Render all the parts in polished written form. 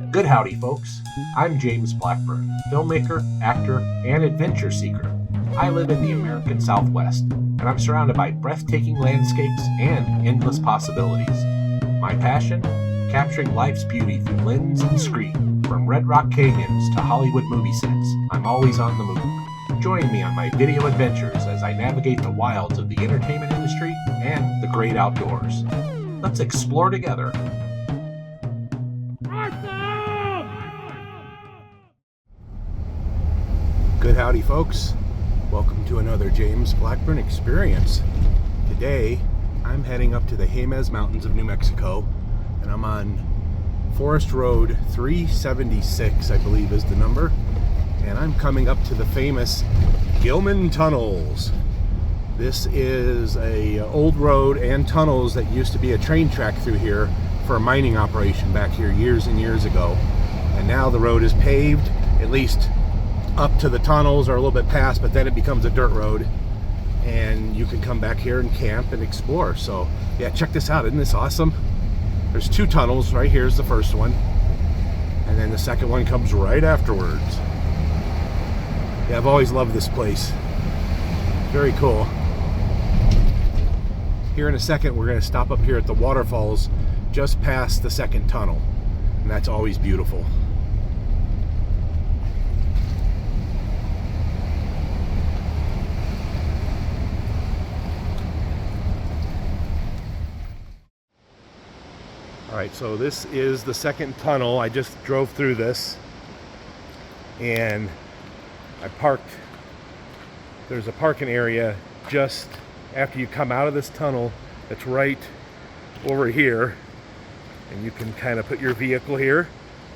Good howdy, folks. I'm James Blackburn, filmmaker, actor, and adventure seeker. I live in the American Southwest, and I'm surrounded by breathtaking landscapes and endless possibilities. My passion? Capturing life's beauty through lens and screen. From Red Rock Canyons to Hollywood movie sets, I'm always on the move. Join me on my video adventures as I navigate the wilds of the entertainment industry and the great outdoors. Let's explore together. Good howdy, folks. Welcome to another James Blackburn experience. Today, I'm heading up to the Jemez Mountains of New Mexico, and I'm on Forest Road 376, I believe is the number, and I'm coming up to the famous Gilman tunnels. This is a old road and tunnels that used to be a train track through here for a mining operation back here years and years ago. And now the road is paved, at least up to the tunnels or a little bit past, but then it becomes a dirt road and you can come back here and camp and explore. So yeah, check this out. Isn't this awesome? There's two tunnels. Right here's the first one, and then the second one comes right afterwards. Yeah, I've always loved this place. Very cool. Here in a second, we're going to stop up here at the waterfalls just past the second tunnel, and that's always beautiful. Alright, so this is the second tunnel. I just drove through this and I parked. There's a parking area just after you come out of this tunnel that's right over here, and you can kind of put your vehicle here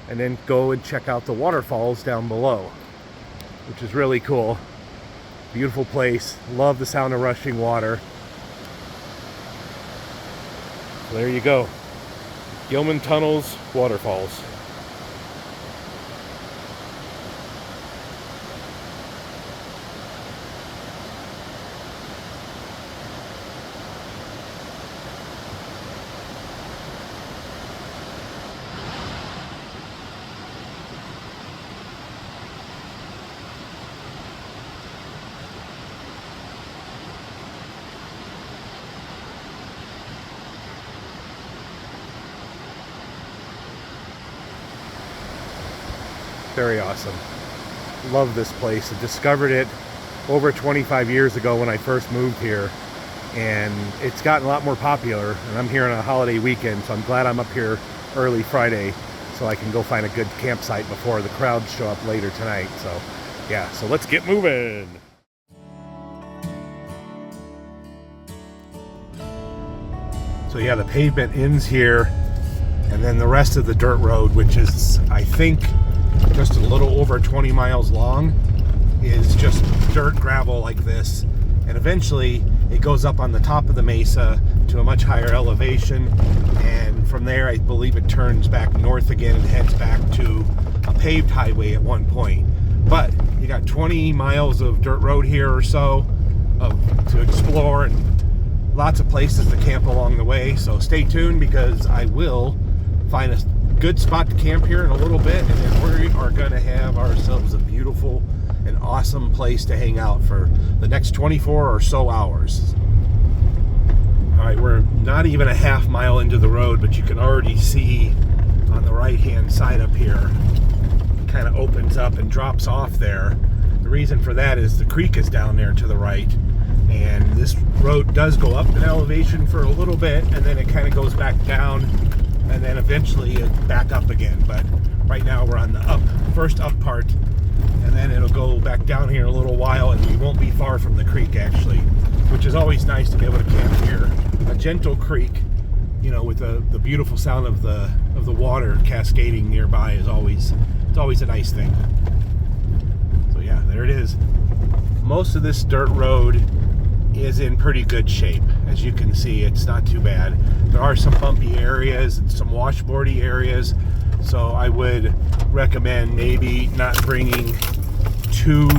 and then go and check out the waterfalls down below, which is really cool. Beautiful place. Love the sound of rushing water. So there you go. Gilman Tunnels, waterfalls. Very awesome. Love this place. I discovered it over 25 years ago when I first moved here, and it's gotten a lot more popular, and I'm here on a holiday weekend, so I'm glad I'm up here early Friday so I can go find a good campsite before the crowds show up later tonight. So yeah, so let's get moving. So yeah, the pavement ends here, and then the rest of the dirt road, which is, I think, just a little over 20 miles long, is just dirt gravel like this, and eventually it goes up on the top of the mesa to a much higher elevation, and from there I believe it turns back north again and heads back to a paved highway at one point. But you got 20 miles of dirt road here or so to explore, and lots of places to camp along the way. So stay tuned, because I will find a good spot to camp here in a little bit, and then we are going to have ourselves a beautiful and awesome place to hang out for the next 24 or so hours. Alright, we're not even a half mile into the road, but you can already see on the right hand side up here, it kind of opens up and drops off there. The reason for that is the creek is down there to the right, and this road does go up in elevation for a little bit, and then it kind of goes back down, and then eventually back up again. But right now we're on the first up part, and then it'll go back down here in a little while, and we won't be far from the creek actually, which is always nice to be able to camp here. A gentle creek, you know, with the beautiful sound of the water cascading nearby is always a nice thing. So yeah, there it is. Most of this dirt road is in pretty good shape. As you can see, it's not too bad. There are some bumpy areas and some washboardy areas, so I would recommend maybe not bringing too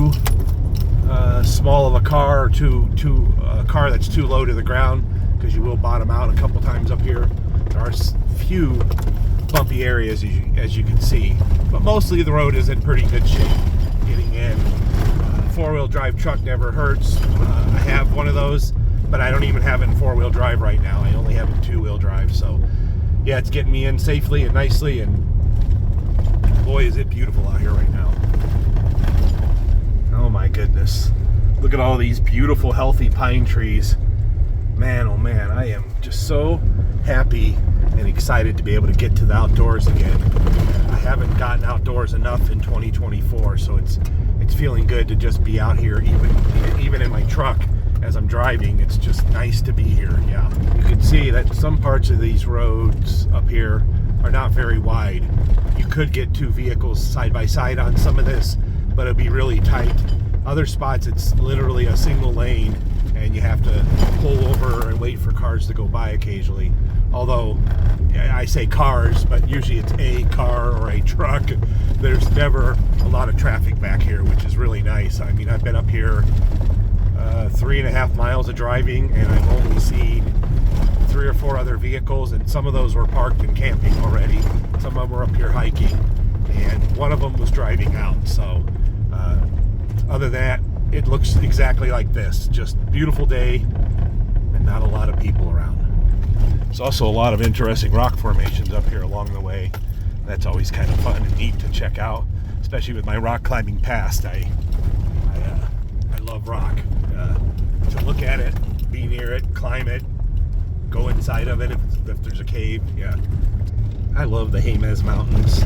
small of a car, or a car that's too low to the ground, because you will bottom out a couple times up here. There are a few bumpy areas as you can see, but mostly the road is in pretty good shape. Getting in, four-wheel drive truck never hurts. I have one of those, but I don't even have it in four-wheel drive right now. I only have it in two-wheel drive, so yeah, it's getting me in safely and nicely, and boy is it beautiful out here right now. Oh my goodness, look at all these beautiful healthy pine trees. Man, oh man, I am just so happy and excited to be able to get to the outdoors again. I haven't gotten outdoors enough in 2024, so it's feeling good to just be out here, even in my truck as I'm driving. It's just nice to be here. Yeah, you can see that some parts of these roads up here are not very wide. You could get two vehicles side by side on some of this, but it'll be really tight. Other spots it's literally a single lane, and you have to pull over and wait for cars to go by occasionally. Although I say cars, but usually it's a car or a truck. There's never a lot of traffic back here, which is really nice. I mean, I've been up here 3.5 miles of driving, and I've only seen 3 or 4 other vehicles, and some of those were parked and camping already. Some of them were up here hiking, and one of them was driving out. So other than that, it looks exactly like this. Just beautiful day and not a lot of people around. There's also a lot of interesting rock formations up here along the way. That's always kind of fun and neat to check out, especially with my rock climbing past. I love rock. To look at it, be near it, climb it, go inside of it if there's a cave. Yeah, I love the Jemez Mountains.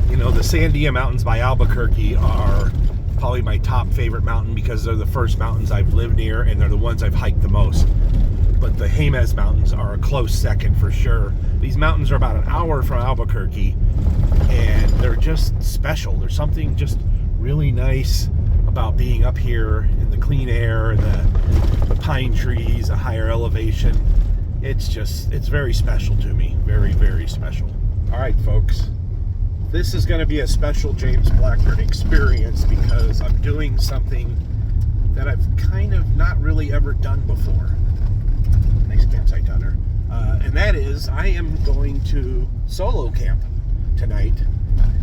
You know, the Sandia Mountains by Albuquerque are probably my top favorite mountain because they're the first mountains I've lived near, and they're the ones I've hiked the most. But the Jemez Mountains are a close second for sure. These mountains are about an hour from Albuquerque, and they're just special. There's something just really nice about being up here in the clean air and the pine trees, a higher elevation. It's very special to me. Very, very special. All right, folks. This is going to be a special James Blackburn experience because I'm doing something that I've kind of not really ever done before. Nice campsite down there. And that is, I am going to solo camp tonight.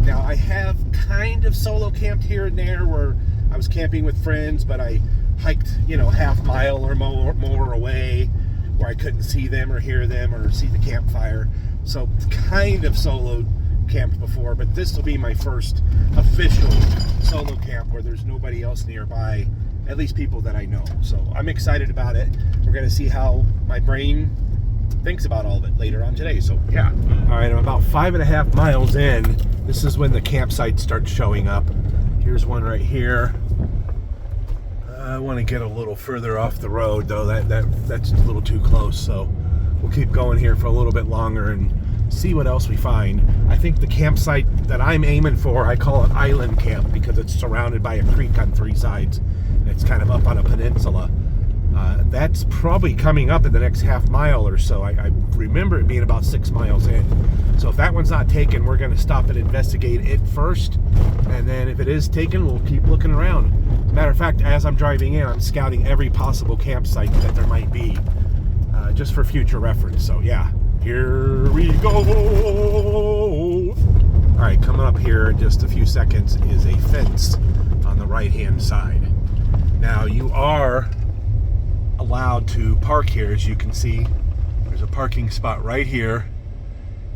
Now, I have kind of solo camped here and there where I was camping with friends, but I hiked, half mile or more away where I couldn't see them or hear them or see the campfire. So kind of solo camped before, but this will be my first official solo camp where there's nobody else nearby, at least people that I know. So I'm excited about it. We're going to see how my brain thinks about all of it later on today. So yeah. All right, I'm about 5.5 miles in. This is when the campsite starts showing up. Here's one right here. I want to get a little further off the road though. That's a little too close, so we'll keep going here for a little bit longer and see what else we find. I think the campsite that I'm aiming for, I call it Island Camp because it's surrounded by a creek on 3 sides. And it's kind of up on a peninsula. That's probably coming up in the next half mile or so. I remember it being about 6 miles in. So if that one's not taken, we're going to stop and investigate it first. And then if it is taken, we'll keep looking around. As a matter of fact, as I'm driving in, I'm scouting every possible campsite that there might be, just for future reference. So yeah, here we go. All right, coming up here in just a few seconds is a fence on the right-hand side. Now, you are allowed to park here. As you can see, there's a parking spot right here.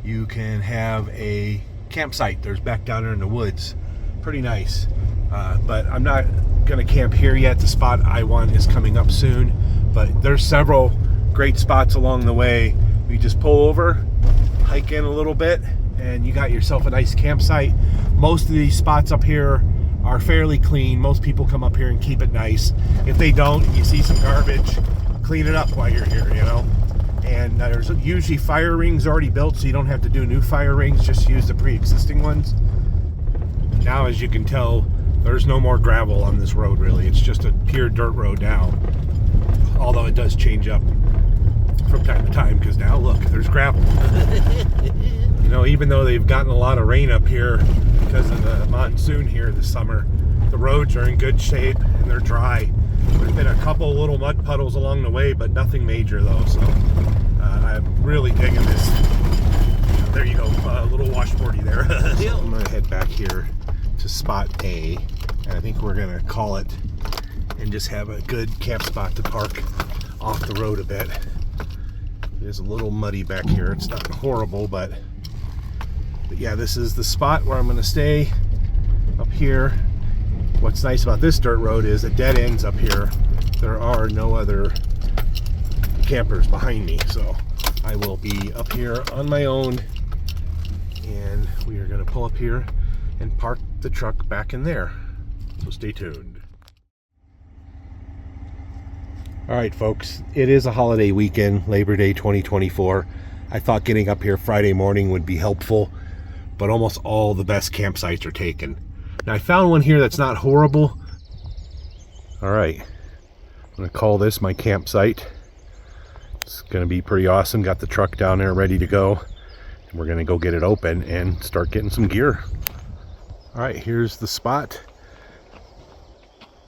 You can have a campsite. There's back down there in the woods. Pretty nice. But I'm not going to camp here yet. The spot I want is coming up soon. But there's several great spots along the way. You just pull over, hike in a little bit, and you got yourself a nice campsite. Most of these spots up here are fairly clean. Most people come up here and keep it nice. If they don't, you see some garbage, clean it up while you're here, And there's usually fire rings already built, so you don't have to do new fire rings, just use the pre-existing ones. Now, as you can tell, there's no more gravel on this road, really. It's just a pure dirt road now. Although it does change up from time to time, because now, look, there's gravel. Even though they've gotten a lot of rain up here because of the monsoon here this summer, the roads are in good shape and they're dry. There's been a couple little mud puddles along the way, but nothing major though. So I'm really digging here to spot A, and I think we're gonna call it and just have a good camp spot to park off the road a bit. It is a little muddy back here. It's not horrible, but yeah, this is the spot where I'm gonna stay up here. What's nice about this dirt road is it dead ends up here. There are no other campers behind me, so I will be up here on my own, and we are going to pull up here and park the truck back in there. So stay tuned. All right, folks, it is a holiday weekend, Labor Day 2024. I thought getting up here Friday morning would be helpful, but almost all the best campsites are taken. Now, I found one here that's not horrible. All right, I'm going to call this my campsite. It's going to be pretty awesome. Got the truck down there ready to go. And we're going to go get it open and start getting some gear. All right, here's the spot.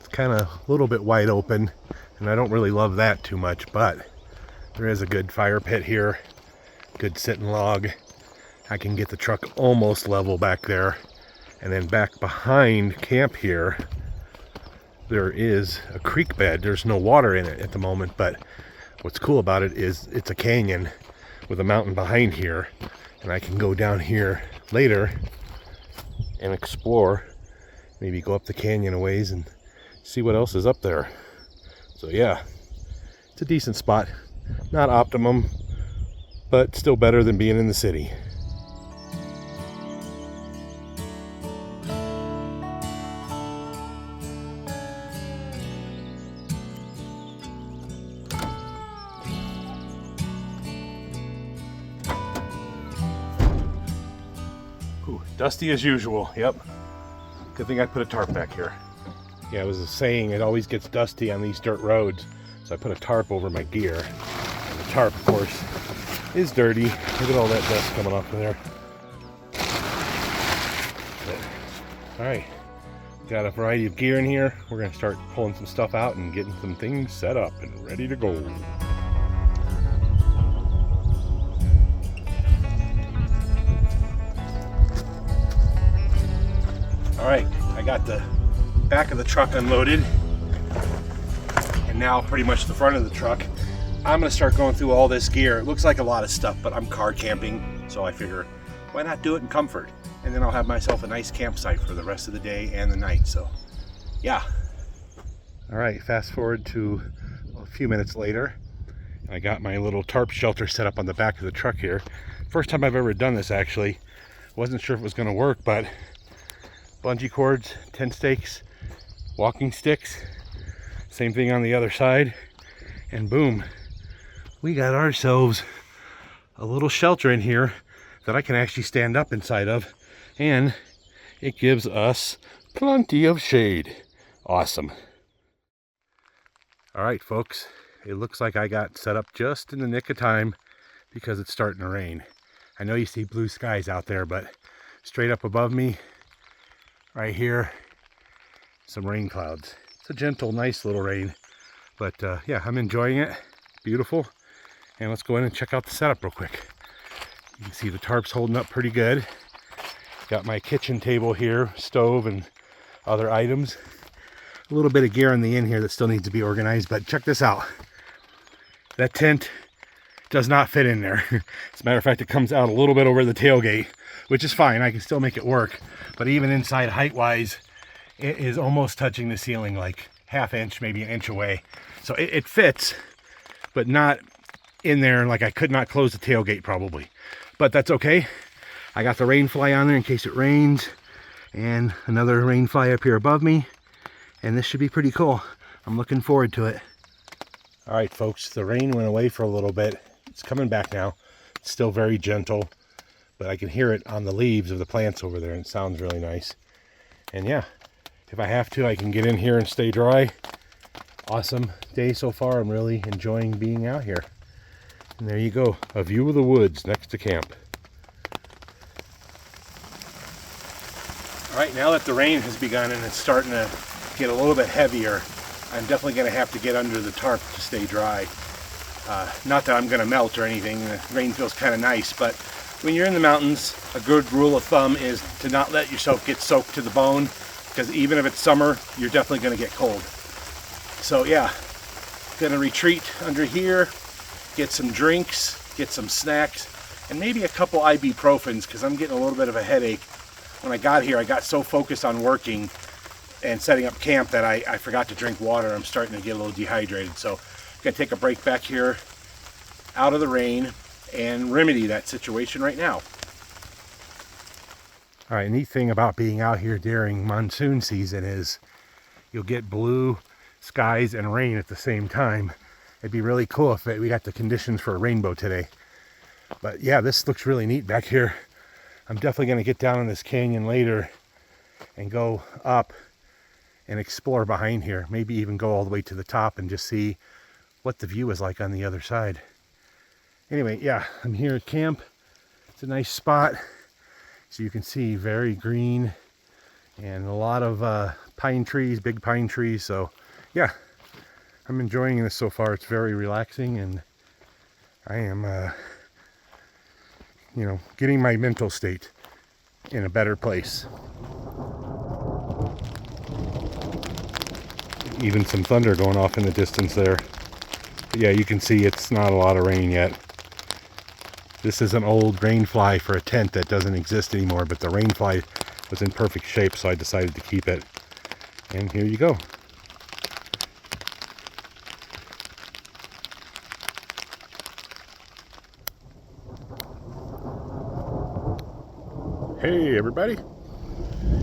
It's kind of a little bit wide open, and I don't really love that too much, but there is a good fire pit here, good sitting log. I can get the truck almost level back there. And then back behind camp here, there is a creek bed. There's no water in it at the moment, but what's cool about it is it's a canyon with a mountain behind here, and I can go down here later and explore, maybe go up the canyon a ways and see what else is up there. So yeah, it's a decent spot. Not optimum, but still better than being in the city. Dusty as usual. Yep. Good thing I put a tarp back here. Yeah, I was saying it always gets dusty on these dirt roads, so I put a tarp over my gear. And the tarp, of course, is dirty. Look at all that dust coming off of there. But, all right, got a variety of gear in here. We're gonna start pulling some stuff out and getting some things set up and ready to go. All right, I got the back of the truck unloaded, and now pretty much the front of the truck. I'm gonna start going through all this gear. It looks like a lot of stuff, but I'm car camping, so I figure why not do it in comfort? And then I'll have myself a nice campsite for the rest of the day and the night, so yeah. All right, fast forward to a few minutes later. I got my little tarp shelter set up on the back of the truck here. First time I've ever done this, actually. Wasn't sure if it was gonna work, but bungee cords, tent stakes, walking sticks, same thing on the other side, and boom, we got ourselves a little shelter in here that I can actually stand up inside of, and it gives us plenty of shade. Awesome. All right, folks, it looks like I got set up just in the nick of time because it's starting to rain. I know you see blue skies out there, but straight up above me right here, some rain clouds. It's a gentle, nice little rain, but yeah, I'm enjoying it. Beautiful. And let's go in and check out the setup real quick. You can see the tarp's holding up pretty good. Got my kitchen table here, stove and other items. A little bit of gear in the end here that still needs to be organized, but check this out. That tent does not fit in there. As a matter of fact, it comes out a little bit over the tailgate, which is fine. I can still make it work. But even inside height-wise, it is almost touching the ceiling, like half inch, maybe an inch away. So it fits, but not in there. Like I could not close the tailgate probably. But that's okay. I got the rain fly on there in case it rains, and another rain fly up here above me. And this should be pretty cool. I'm looking forward to it. All right, folks, the rain went away for a little bit. It's coming back now. It's still very gentle, but I can hear it on the leaves of the plants over there, and it sounds really nice. And yeah, if I have to, I can get in here and stay dry. Awesome day so far. I'm really enjoying being out here. And there you go, a view of the woods next to camp. All right, now that the rain has begun and it's starting to get a little bit heavier, I'm definitely going to have to get under the tarp to stay dry. Not that I'm going to melt or anything. The rain feels kind of nice, but when you're in the mountains, a good rule of thumb is to not let yourself get soaked to the bone, because even if it's summer, you're definitely going to get cold. So yeah, gonna retreat under here, get some drinks, get some snacks, and maybe a couple ibuprofens, because I'm getting a little bit of a headache. When I got here, I got so focused on working and setting up camp that I forgot to drink water. I'm starting to get a little dehydrated. So I'm gonna take a break back here out of the rain and remedy that situation right now. All right, neat thing about being out here during monsoon season is you'll get blue skies and rain at the same time. It'd be really cool if we got the conditions for a rainbow today. But yeah, this looks really neat back here. I'm definitely going to get down in this canyon later and go up and explore behind here. Maybe even go all the way to the top and just see what the view is like on the other side. Anyway, yeah, I'm here at camp. It's a nice spot. So you can see very green and a lot of pine trees, big pine trees. So yeah, I'm enjoying this so far. It's very relaxing, and I am getting my mental state in a better place. Even some thunder going off in the distance there. But yeah, you can see it's not a lot of rain yet. This is an old rain fly for a tent that doesn't exist anymore, but the rain fly was in perfect shape, so I decided to keep it. And here you go. Hey everybody.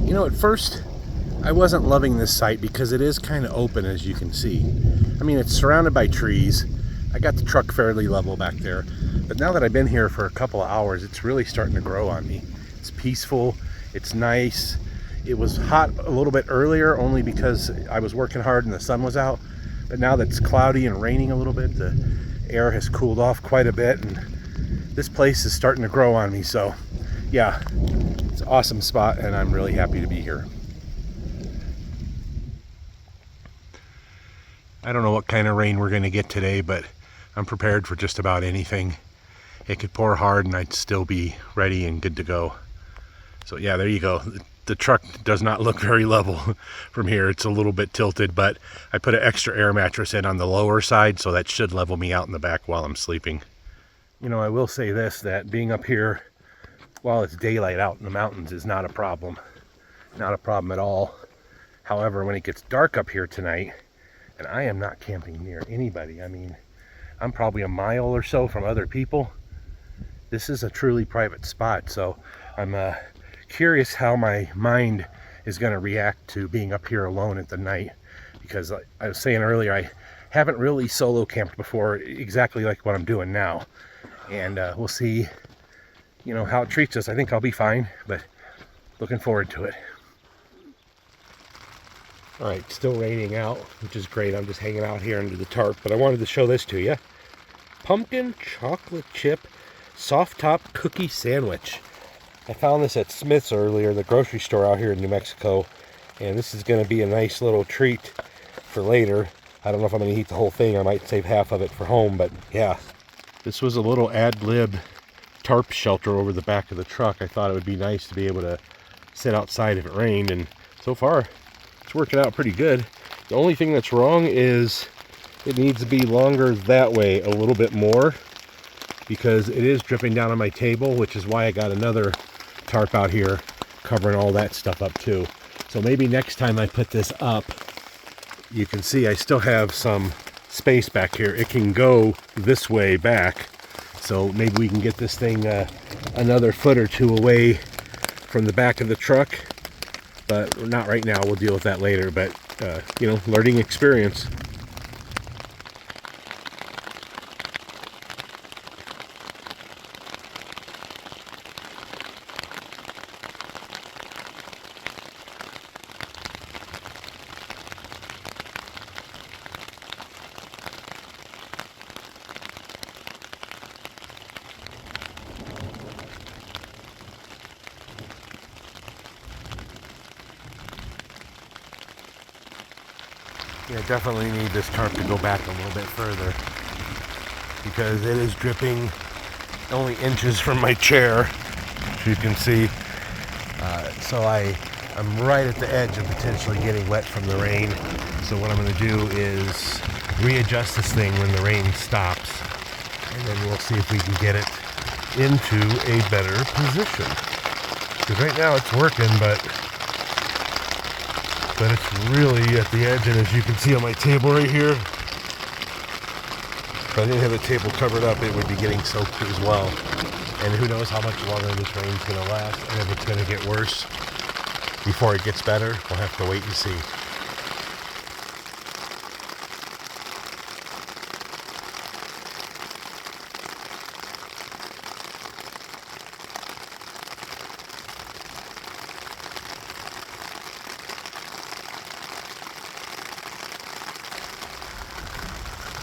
You know, at first I wasn't loving this site because it is kind of open, as you can see. I mean, it's surrounded by trees. I got the truck fairly level back there. But now that I've been here for a couple of hours, it's really starting to grow on me. It's peaceful, it's nice. It was hot a little bit earlier only because I was working hard and the sun was out. But now that it's cloudy and raining a little bit, the air has cooled off quite a bit, and this place is starting to grow on me. So yeah, it's an awesome spot, and I'm really happy to be here. I don't know what kind of rain we're going to get today, but I'm prepared for just about anything. It could pour hard and I'd still be ready and good to go. So yeah, there you go. The truck does not look very level from here. It's a little bit tilted, but I put an extra air mattress in on the lower side, so that should level me out in the back while I'm sleeping. You know, I will say this, that being up here while it's daylight out in the mountains is not a problem. Not a problem at all. However, when it gets dark up here tonight, and I am not camping near anybody. I mean, I'm probably a mile or so from other people. This is a truly private spot, so I'm curious how my mind is going to react to being up here alone at the night, because like I was saying earlier, I haven't really solo camped before exactly like what I'm doing now, and we'll see, you know, how it treats us. I think I'll be fine, but looking forward to it. All right, still raining out, which is great. I'm just hanging out here under the tarp, but I wanted to show this to you. Pumpkin chocolate chip soft top cookie sandwich. I found this at Smith's earlier, the grocery store out here in New Mexico, and this is going to be a nice little treat for later. I don't know if I'm going to eat the whole thing. I might save half of it for home, but yeah. This was a little ad-lib tarp shelter over the back of the truck. I thought it would be nice to be able to sit outside if it rained, and so far it's working out pretty good. The only thing that's wrong is it needs to be longer that way a little bit more, because it is dripping down on my table, which is why I got another tarp out here covering all that stuff up too. So maybe next time I put this up, you can see I still have some space back here. It can go this way back, so maybe we can get this thing another foot or two away from the back of the truck, but not right now. We'll deal with that later, but you know, learning experience. Yeah, definitely need this tarp to go back a little bit further, because it is dripping only inches from my chair, as you can see. So I'm right at the edge of potentially getting wet from the rain. So what I'm going to do is readjust this thing when the rain stops, and then we'll see if we can get it into a better position. Because right now it's working, but it's really at the edge, and as you can see on my table right here, if I didn't have the table covered up, it would be getting soaked as well. And who knows how much longer this rain's going to last, and if it's going to get worse before it gets better, we'll have to wait and see.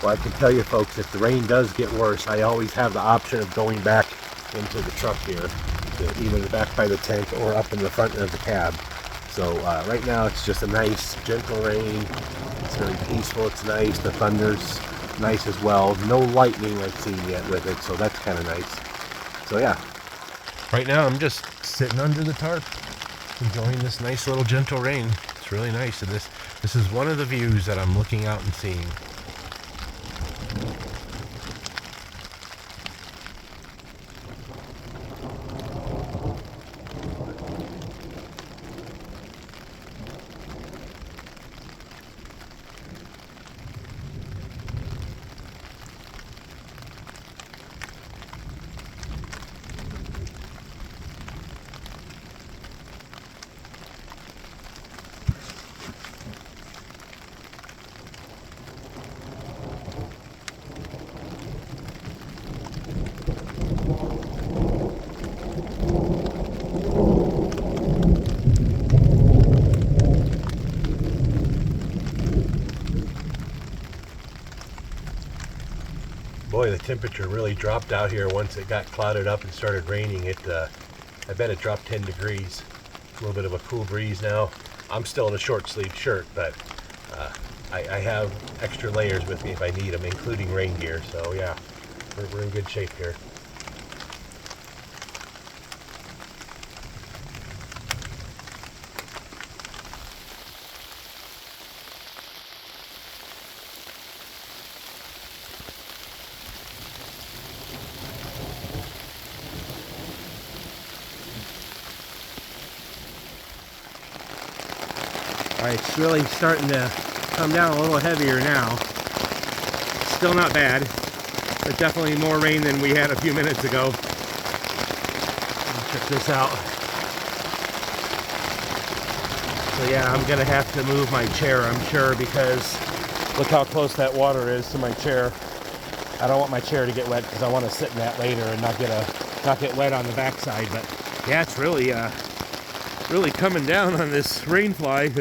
Well, I can tell you folks, if the rain does get worse, I always have the option of going back into the truck here, either back by the tent or up in the front of the cab. So right now it's just a nice gentle rain. It's very peaceful, it's nice. The thunder's nice as well. No lightning I've seen yet with it, so that's kind of nice. So yeah. Right now I'm just sitting under the tarp, enjoying this nice little gentle rain. It's really nice. And this is one of the views that I'm looking out and seeing. Boy, the temperature really dropped out here once it got clouded up and started raining. I bet it dropped 10 degrees. A little bit of a cool breeze now. I'm still in a short sleeve shirt, but I have extra layers with me if I need them, including rain gear. So yeah, we're in good shape here. Alright, it's really starting to come down a little heavier now. Still not bad, but definitely more rain than we had a few minutes ago. Check this out. So yeah, I'm gonna have to move my chair, I'm sure, because look how close that water is to my chair. I don't want my chair to get wet because I want to sit in that later and not get wet on the backside. But yeah, it's really really coming down on this rain fly.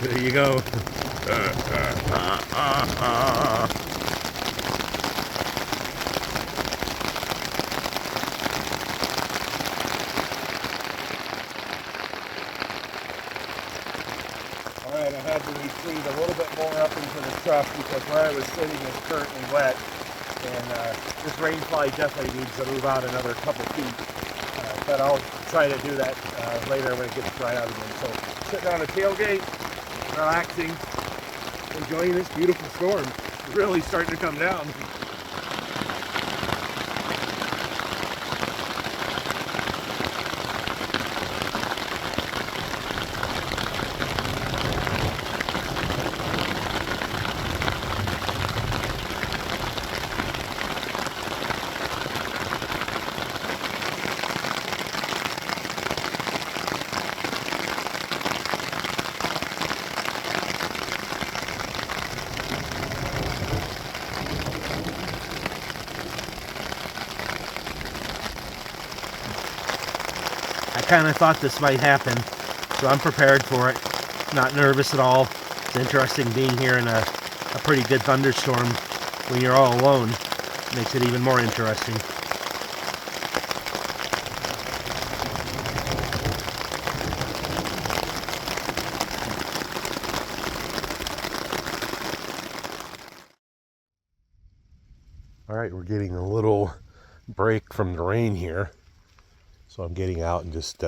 There you go. Alright, I had to retreat a little bit more up into the truck because where I was sitting is currently wet, and this rain fly definitely needs to move out another couple feet. But I'll try to do that later when it gets dry out again. So sitting on a tailgate, relaxing, enjoying this beautiful storm. It's really starting to come down. I kind of thought this might happen, so I'm prepared for it. Not nervous at all. It's interesting being here in a pretty good thunderstorm when you're all alone. Makes it even more interesting. All right, we're getting a little break from the rain here. So I'm getting out and just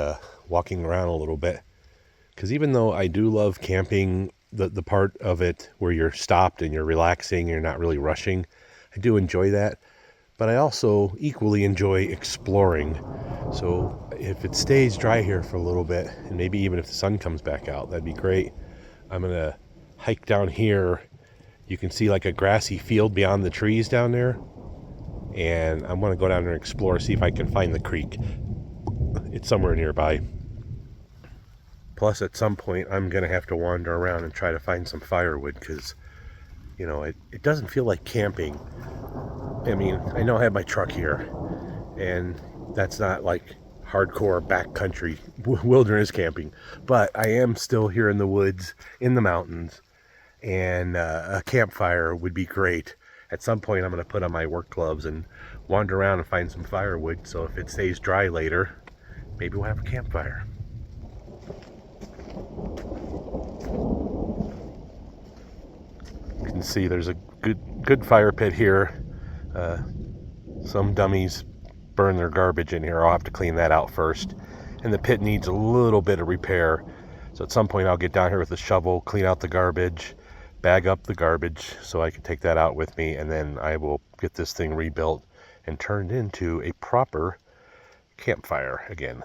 walking around a little bit. Because even though I do love camping, the part of it where you're stopped and you're relaxing, you're not really rushing, I do enjoy that. But I also equally enjoy exploring. So if it stays dry here for a little bit, and maybe even if the sun comes back out, that'd be great. I'm going to hike down here. You can see like a grassy field beyond the trees down there. And I'm going to go down there and explore, see if I can find the creek. It's somewhere nearby. Plus, at some point, I'm going to have to wander around and try to find some firewood because, you know, it doesn't feel like camping. I mean, I know I have my truck here, and that's not like hardcore backcountry wilderness camping, but I am still here in the woods, in the mountains, and a campfire would be great. At some point, I'm going to put on my work gloves and wander around and find some firewood, so if it stays dry later, maybe we'll have a campfire. You can see there's a good fire pit here. Some dummies burn their garbage in here. I'll have to clean that out first. And the pit needs a little bit of repair. So at some point I'll get down here with a shovel, clean out the garbage, bag up the garbage so I can take that out with me, and then I will get this thing rebuilt and turned into a proper campfire again.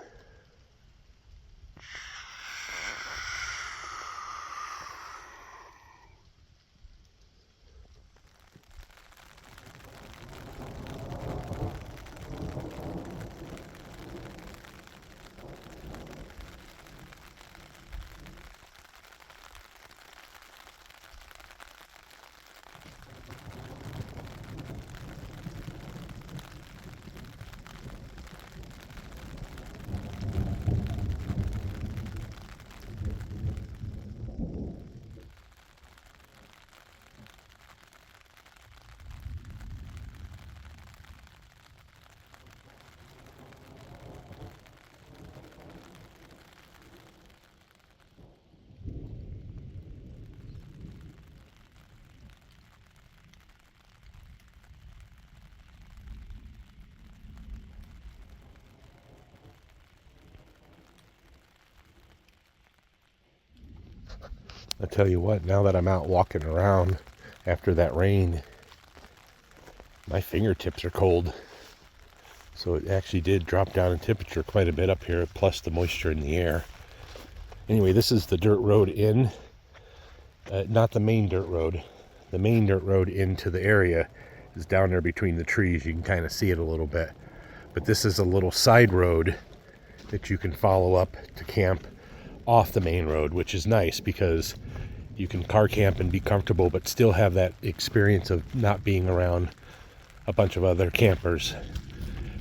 I tell you what, now that I'm out walking around after that rain, my fingertips are cold. So it actually did drop down in temperature quite a bit up here, plus the moisture in the air. Anyway, this is the dirt road in, not the main dirt road. The main dirt road into the area is down there between the trees. You can kind of see it a little bit. But this is a little side road that you can follow up to camp off the main road, which is nice because you can car camp and be comfortable but still have that experience of not being around a bunch of other campers.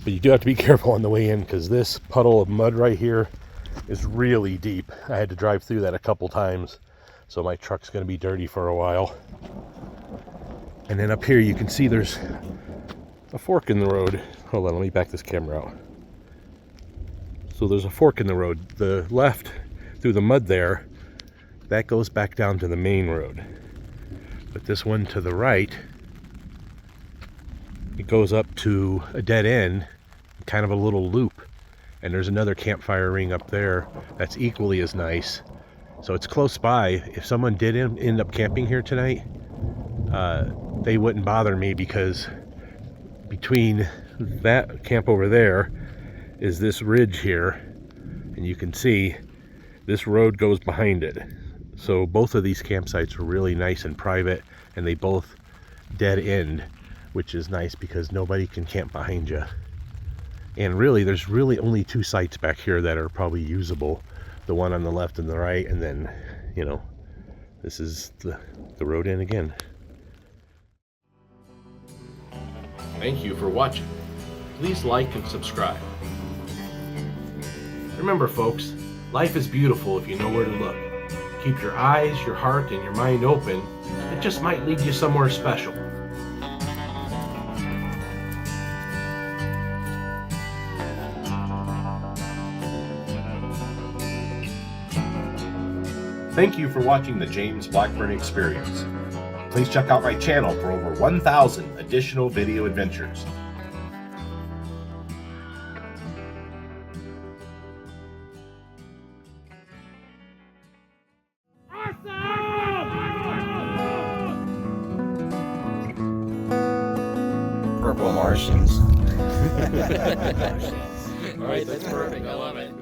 But you do have to be careful on the way in because this puddle of mud right here is really deep. I had to drive through that a couple times, so my truck's going to be dirty for a while. And then up here you can see there's a fork in the road. Hold on, let me back this camera out. So there's a fork in the road. The left through the mud there, that goes back down to the main road. But this one to the right, it goes up to a dead end, kind of a little loop. And there's another campfire ring up there that's equally as nice. So it's close by. If someone did end up camping here tonight, they wouldn't bother me because between that camp over there is this ridge here. And you can see this road goes behind it. So both of these campsites are really nice and private, and they both dead end, which is nice because nobody can camp behind you. And really, there's really only two sites back here that are probably usable. The one on the left and the right, and then, you know, this is the road in again. Thank you for watching. Please like and subscribe. Remember, folks, life is beautiful if you know where to look. Keep your eyes, your heart, and your mind open. It just might lead you somewhere special. Thank you for watching the James Blackburn Experience. Please check out my channel for over 1,000 additional video adventures. Purple Martians. All right, that's perfect. I love it.